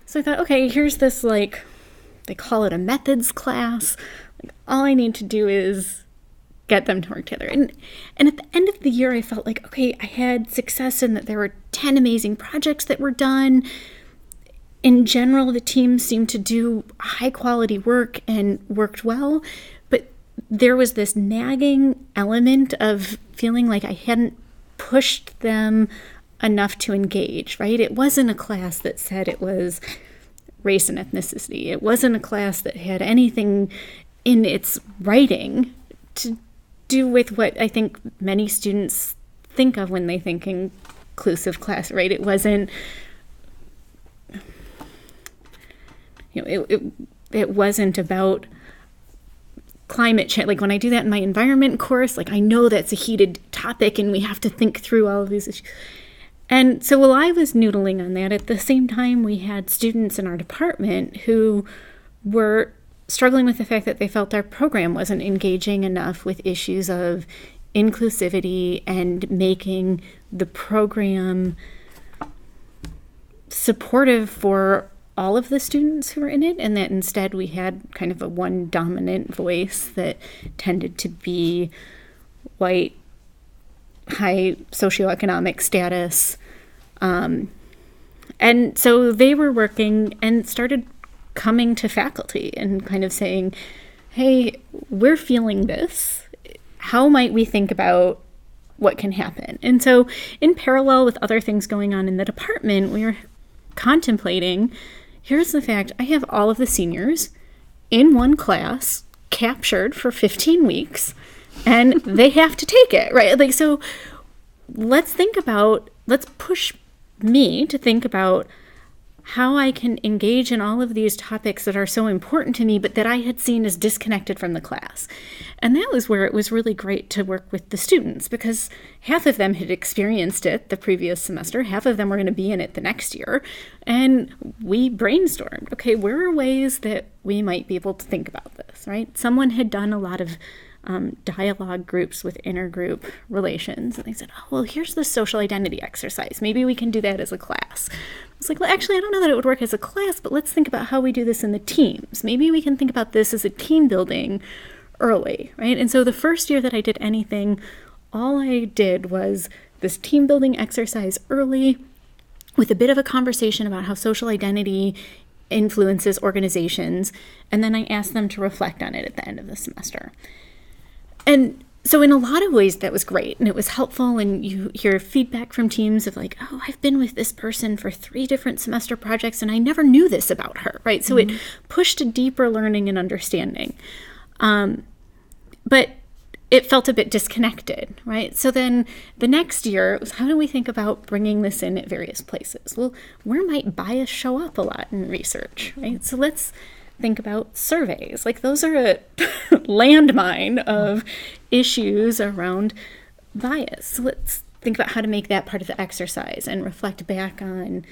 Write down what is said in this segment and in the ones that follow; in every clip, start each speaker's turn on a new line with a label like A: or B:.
A: So I thought, okay, here's this, like, they call it a methods class. Like, all I need to do is get them to work together. And at the end of the year, I felt like, okay, I had success in that there were 10 amazing projects that were done. In general, the team seemed to do high quality work and worked well, but there was this nagging element of feeling like I hadn't pushed them enough to engage, right? It wasn't a class that said it was race and ethnicity. It wasn't a class that had anything in its writing to do with what I think many students think of when they think inclusive class, right? It wasn't, it wasn't about climate change. Like when I do that in my environment course, like I know that's a heated topic and we have to think through all of these issues. And so while I was noodling on that, at the same time, we had students in our department who were struggling with the fact that they felt our program wasn't engaging enough with issues of inclusivity and making the program supportive for all of the students who were in it, and that instead we had kind of a one dominant voice that tended to be white, high socioeconomic status. And so they were working and started coming to faculty and kind of saying, hey, we're feeling this. How might we think about what can happen? And so in parallel with other things going on in the department, we were contemplating, here's the fact, I have all of the seniors in one class captured for 15 weeks and they have to take it, right? Like, so let's push me to think about how I can engage in all of these topics that are so important to me, but that I had seen as disconnected from the class. And that was where it was really great to work with the students, because half of them had experienced it the previous semester, half of them were going to be in it the next year. And we brainstormed, okay, where are ways that we might be able to think about this, right? Someone had done a lot of dialogue groups with intergroup relations. And they said, oh, well, here's the social identity exercise. Maybe we can do that as a class. I was like, well, actually, I don't know that it would work as a class, but let's think about how we do this in the teams. Maybe we can think about this as a team building early, right? And so the first year that I did anything, all I did was this team building exercise early with a bit of a conversation about how social identity influences organizations. And then I asked them to reflect on it at the end of the semester. And so in a lot of ways, that was great. And it was helpful. And you hear feedback from teams of like, oh, I've been with this person for 3 different semester projects and I never knew this about her, right? So it pushed a deeper learning and understanding. But it felt a bit disconnected, right? So then the next year, it was how do we think about bringing this in at various places? Well, where might bias show up a lot in research, right? So let's think about surveys. Like those are a landmine of issues around bias. So let's think about how to make that part of the exercise and reflect back on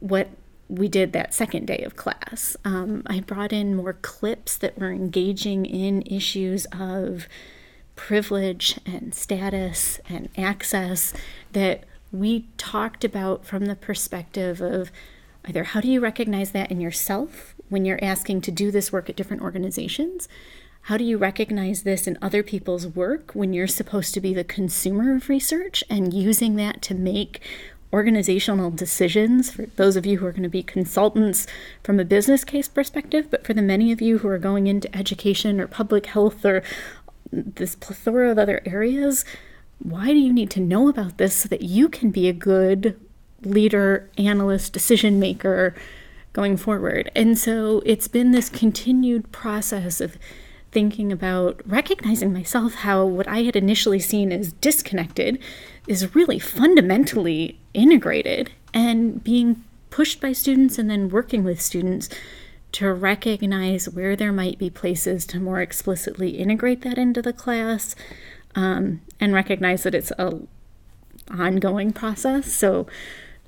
A: what we did that second day of class. I brought in more clips that were engaging in issues of privilege and status and access that we talked about from the perspective of either how do you recognize that in yourself when you're asking to do this work at different organizations? How do you recognize this in other people's work when you're supposed to be the consumer of research and using that to make organizational decisions for those of you who are going to be consultants from a business case perspective, but for the many of you who are going into education or public health or this plethora of other areas, why do you need to know about this so that you can be a good leader, analyst, decision maker going forward? And so it's been this continued process of thinking about recognizing myself how what I had initially seen as disconnected is really fundamentally integrated, and being pushed by students and then working with students to recognize where there might be places to more explicitly integrate that into the class, and recognize that it's a ongoing process. So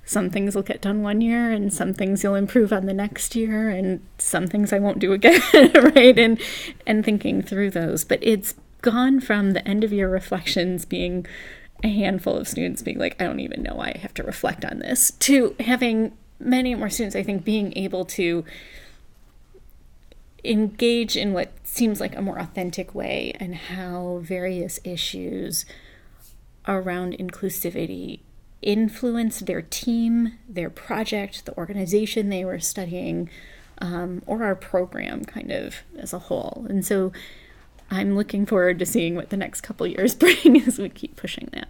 A: some things will get done one year and some things you'll improve on the next year and some things I won't do again, right? And thinking through those. But it's gone from the end of year reflections being a handful of students being like, I don't even know why I have to reflect on this, to having many more students, I think, being able to engage in what seems like a more authentic way and how various issues around inclusivity influence their team, their project, the organization they were studying, or our program kind of as a whole. And so I'm looking forward to seeing what the next couple years bring as we keep pushing that.